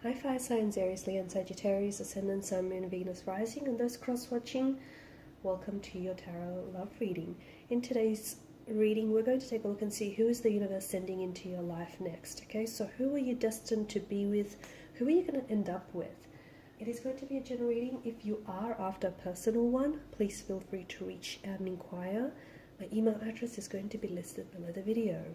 Hi, fire signs, Aries, Leo, and Sagittarius, Ascendant, Sun, Moon, Venus, Rising, and those cross-watching, welcome to your tarot love reading. In today's reading, we're going to take a look and see who is the universe sending into your life next, okay? So who are you destined to be with? Who are you going to end up with? It is going to be a general reading. If you are after a personal one, please feel free to reach out and inquire. My email address is going to be listed below the video.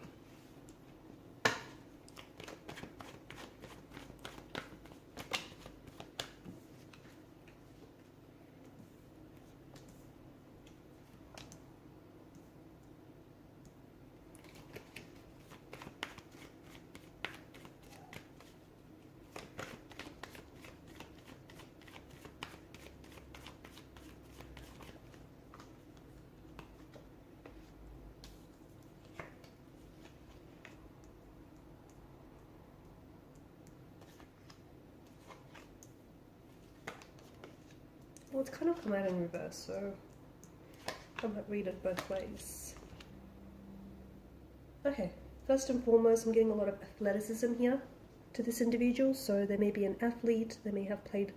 Well, it's kind of come out in reverse, so I might read it both ways. Okay, first and foremost, I'm getting a lot of athleticism here to this individual. So they may be an athlete, they may have played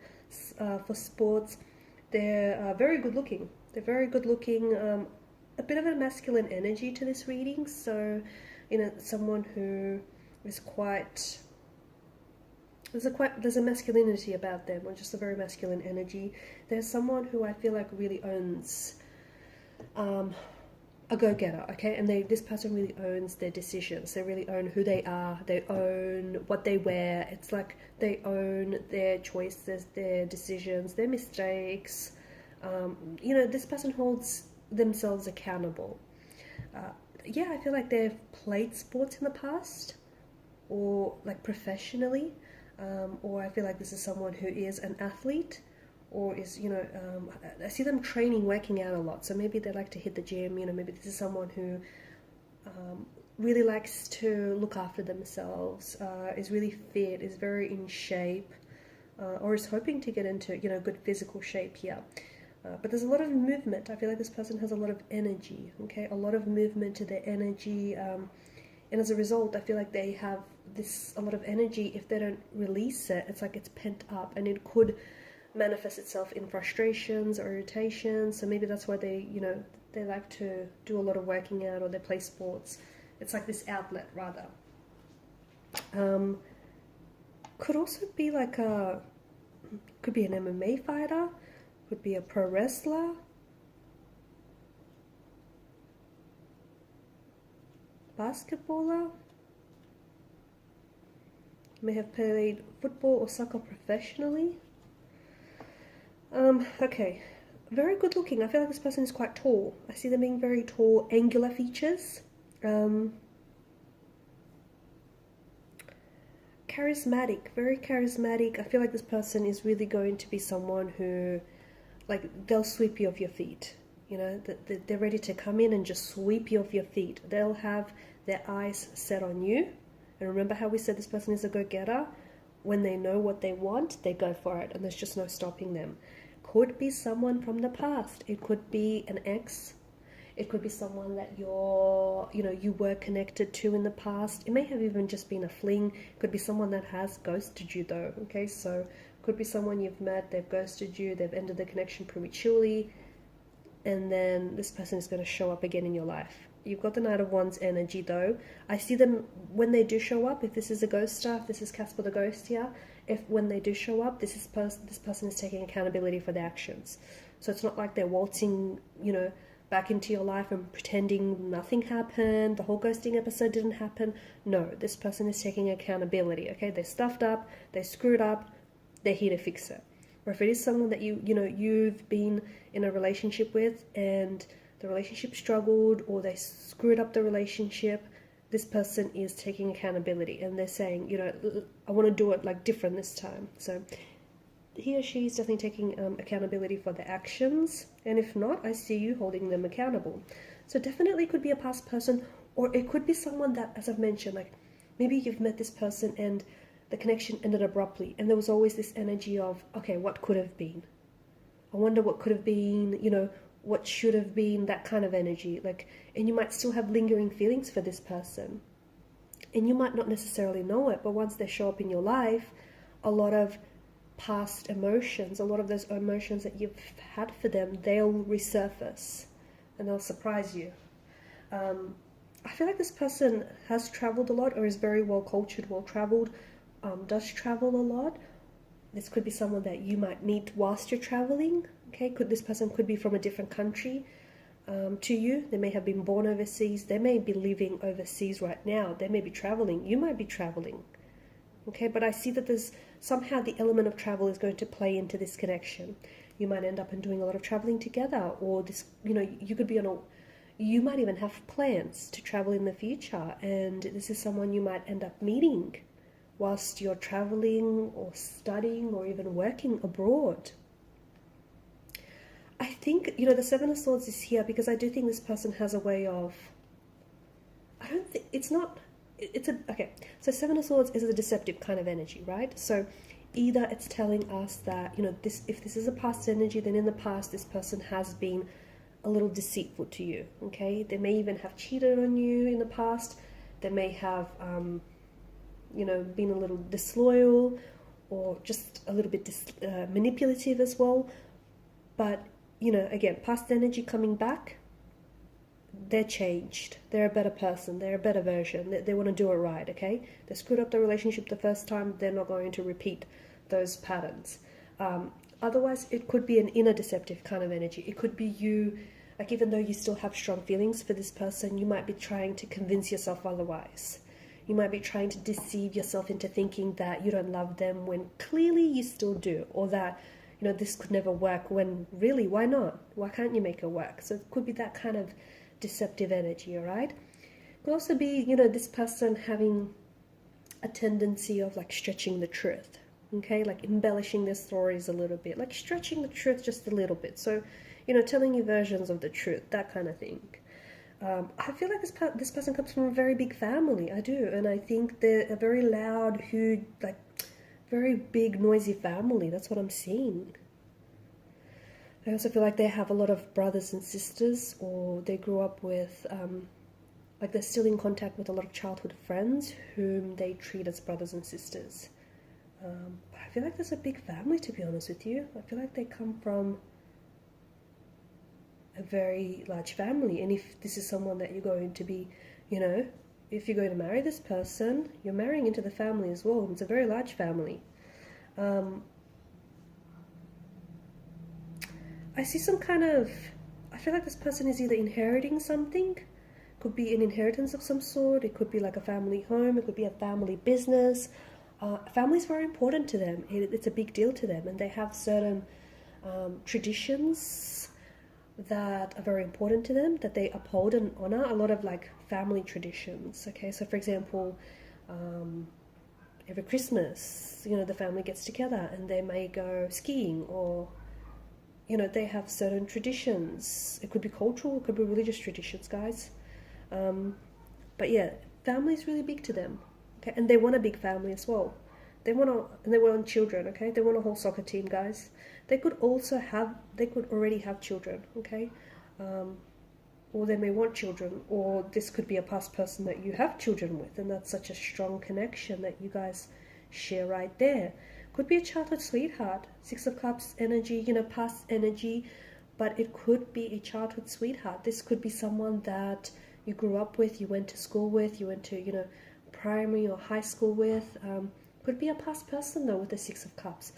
for sports. They're very good looking. They're very good looking. A bit of a masculine energy to this reading. So, you know, someone who is quite... There's a masculinity about them, or just a very masculine energy. There's someone who I feel like really owns a go-getter, okay? And this person really owns their decisions. They really own who they are. They own what they wear. It's like they own their choices, their decisions, their mistakes. You know, this person holds themselves accountable. Yeah, I feel like they've played sports in the past, or like professionally. Or I feel like this is someone who is an athlete, or is, you know, I see them training, working out a lot. So maybe they like to hit the gym, you know, maybe this is someone who really likes to look after themselves, is really fit, is very in shape, or is hoping to get into, you know, good physical shape here. But there's a lot of movement. I feel like this person has a lot of energy, okay? A lot of movement to their energy, and as a result, I feel like they have a lot of energy. If they don't release it, it's like it's pent up, and it could manifest itself in frustrations or irritations. So maybe that's why they, you know, they like to do a lot of working out, or they play sports. It's like this outlet, rather. Could also be like could be an MMA fighter, could be a pro wrestler. Basketballer, may have played football or soccer professionally. Okay, very good looking. I feel like this person is quite tall. I see them being very tall, angular features. Charismatic, very charismatic. I feel like this person is really going to be someone who, like, they'll sweep you off your feet. You know, they're ready to come in and just sweep you off your feet. They'll have their eyes set on you. And remember how we said this person is a go-getter? When they know what they want, they go for it, and there's just no stopping them. Could be someone from the past. It could be an ex. It could be someone that you were connected to in the past. It may have even just been a fling. It could be someone that has ghosted you, though. Okay, so could be someone you've met, they've ghosted you, they've ended the connection prematurely, and then this person is going to show up again in your life. You've got the Knight of Wands energy, though. I see them when they do show up. If this is a ghost star, if this is Casper the Ghost here, when they do show up, this person is taking accountability for their actions. So it's not like they're waltzing, you know, back into your life and pretending nothing happened, the whole ghosting episode didn't happen. No, this person is taking accountability, okay? They stuffed up, they screwed up, they're here to fix it. Or if it is someone that you've been in a relationship with and the relationship struggled, or they screwed up the relationship, this person is taking accountability, and they're saying, you know, I want to do it like different this time. So he or she is definitely taking accountability for their actions, and if not, I see you holding them accountable. So definitely could be a past person, or it could be someone that, as I've mentioned, like maybe you've met this person and the connection ended abruptly, and there was always this energy of, okay, what could have been? I wonder what could have been, you know, what should have been, that kind of energy. Like, and you might still have lingering feelings for this person, and you might not necessarily know it, but once they show up in your life, a lot of past emotions, a lot of those emotions that you've had for them, they'll resurface and they'll surprise you. I feel like this person has traveled a lot or is very well cultured, well traveled, does travel a lot. This could be someone that you might meet whilst you're traveling. Okay, this person could be from a different country to you. They may have been born overseas. They may be living overseas right now. They may be traveling. You might be traveling. Okay, but I see that there's somehow the element of travel is going to play into this connection. You might end up in doing a lot of traveling together, or this, you could be you might even have plans to travel in the future, and this is someone you might end up meeting whilst you're traveling or studying or even working abroad. I think, the Seven of Swords is here because I do think this person has a way of, okay, so Seven of Swords is a deceptive kind of energy, right? So either it's telling us that, if this is a past energy, then in the past this person has been a little deceitful to you, okay? They may even have cheated on you in the past. They may have, been a little disloyal or just a little bit manipulative as well. But, again, past energy coming back, they're changed. They're a better person. They're a better version. They want to do it right, okay? They screwed up the relationship the first time. They're not going to repeat those patterns. Otherwise, it could be an inner deceptive kind of energy. It could be you, like even though you still have strong feelings for this person, you might be trying to convince yourself otherwise. You might be trying to deceive yourself into thinking that you don't love them when clearly you still do, or that, this could never work when really, why not? Why can't you make it work? So it could be that kind of deceptive energy, all right? It could also be, this person having a tendency of like stretching the truth, okay? Like embellishing their stories a little bit, like stretching the truth just a little bit. So, telling you versions of the truth, that kind of thing. I feel like this person comes from a very big family. I do. And I think they're a very loud, huge, like very big, noisy family. That's what I'm seeing. I also feel like they have a lot of brothers and sisters, or they grew up with, like they're still in contact with a lot of childhood friends whom they treat as brothers and sisters. But I feel like there's a big family, to be honest with you. I feel like they come from a very large family, and if this is someone that you're going to be, if you're going to marry this person, you're marrying into the family as well. It's a very large family. I see some kind of, I feel like this person is either inheriting something. Could be an inheritance of some sort. It could be like a family home. It could be a family business. Family is very important to them. It's a big deal to them, and they have certain traditions that are very important to them, that they uphold and honor. A lot of like family traditions, okay? So for example, every Christmas, the family gets together and they may go skiing, or they have certain traditions. It could be cultural, it could be religious traditions, guys. But yeah, family is really big to them, okay? And they want a big family as well. They want children, okay? They want a whole soccer team, guys. They could already have children, okay? Or they may want children, or this could be a past person that you have children with, and that's such a strong connection that you guys share right there. Could be a childhood sweetheart, Six of Cups energy, past energy, but it could be a childhood sweetheart. This could be someone that you grew up with, you went to school with, you went to, primary or high school with. Could be a past person though with the Six of Cups.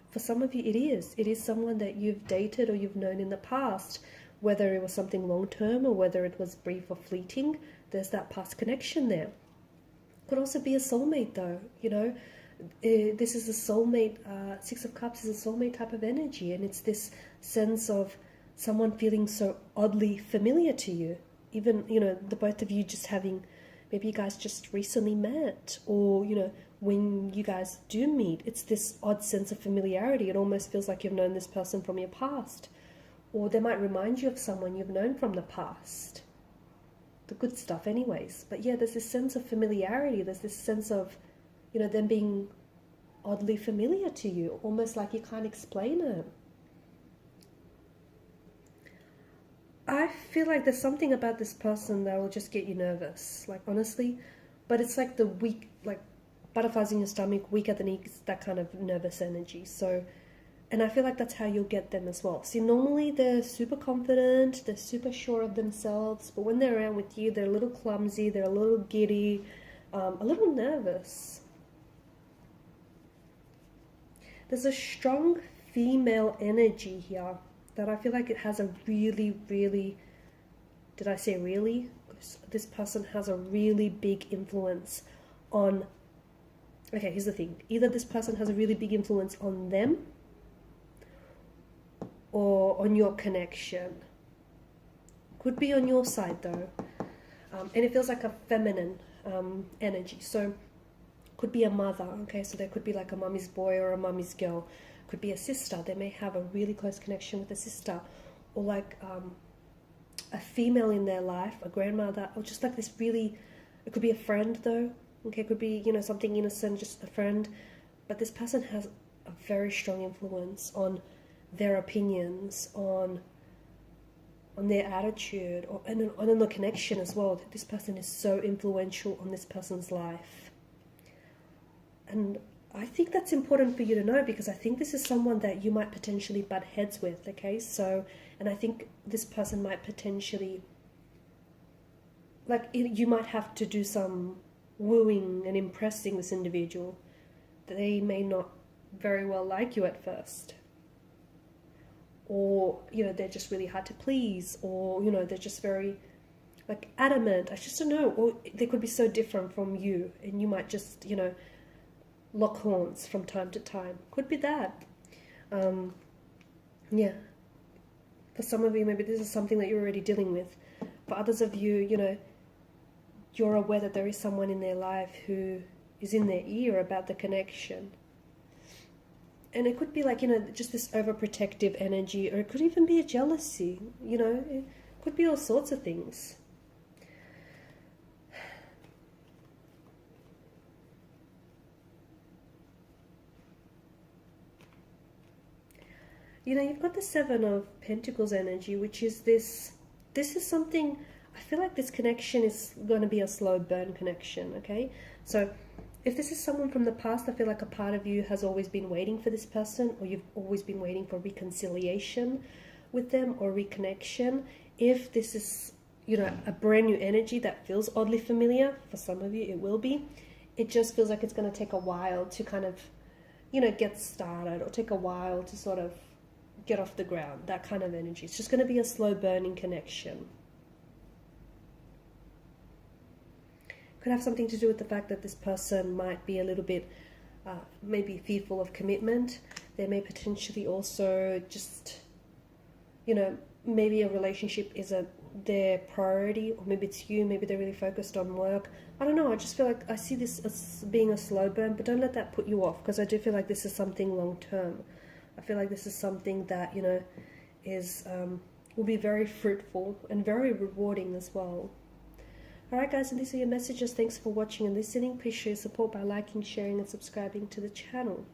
For some of you it is someone that you've dated or you've known in the past, whether it was something long-term or whether it was brief or fleeting. There's that past connection there. Could also be a soulmate though, this is a soulmate. Six of Cups is a soulmate type of energy, and it's this sense of someone feeling so oddly familiar to you, even the both of you just having, maybe you guys just recently met, or when you guys do meet, it's this odd sense of familiarity. It almost feels like you've known this person from your past, or they might remind you of someone you've known from the past, the good stuff anyways. But yeah, there's this sense of familiarity. There's this sense of them being oddly familiar to you, almost like you can't explain it. I feel like there's something about this person that will just get you nervous, like honestly, but it's like the weak, like butterflies in your stomach, weak at the knees, that kind of nervous energy. So, and I feel like that's how you'll get them as well. See, normally they're super confident, they're super sure of themselves, but when they're around with you, they're a little clumsy, they're a little giddy, a little nervous. There's a strong female energy here that I feel like it has a really, really, did I say really? This person has a really big influence on, okay, here's the thing. Either this person has a really big influence on them or on your connection. Could be on your side though. And it feels like a feminine energy. So could be a mother, okay? So there could be like a mummy's boy or a mummy's girl. Could be a sister. They may have a really close connection with a sister. Or like a female in their life, a grandmother, or just like this really, it could be a friend though. Okay, it could be, you know, something innocent, just a friend. But this person has a very strong influence on their opinions, on their attitude, and on the connection as well. This person is so influential on this person's life. And I think that's important for you to know, because I think this is someone that you might potentially butt heads with, okay? So, and I think this person might potentially, like, you might have to do some wooing and impressing this individual. They may not very well like you at first. Or, you know, they're just really hard to please. Or, you know, they're just very, like, adamant. I just don't know. Or they could be so different from you. And you might just, you know, lock horns from time to time. Could be that. Yeah. For some of you, maybe this is something that you're already dealing with. For others of you, you know, you're aware that there is someone in their life who is in their ear about the connection. And it could be like, you know, just this overprotective energy, or it could even be a jealousy, you know, it could be all sorts of things. You know, you've got the Seven of Pentacles energy, which is this is something, I feel like this connection is going to be a slow burn connection, okay? So if this is someone from the past, I feel like a part of you has always been waiting for this person, or you've always been waiting for reconciliation with them or reconnection. If this is, you know, a brand new energy that feels oddly familiar, for some of you it will be, it just feels like it's going to take a while to kind of, you know, get started, or take a while to sort of get off the ground, that kind of energy. It's just going to be a slow burning connection. Could have something to do with the fact that this person might be a little bit maybe fearful of commitment. They may potentially also just, you know, maybe a relationship isn't their priority, or maybe it's you, maybe they're really focused on work. I don't know, I just feel like I see this as being a slow burn, but don't let that put you off, because I do feel like this is something long term. I feel like this is something that, you know, is will be very fruitful and very rewarding as well. Alright guys, and these are your messages. Thanks for watching and listening. Please show your support by liking, sharing and subscribing to the channel.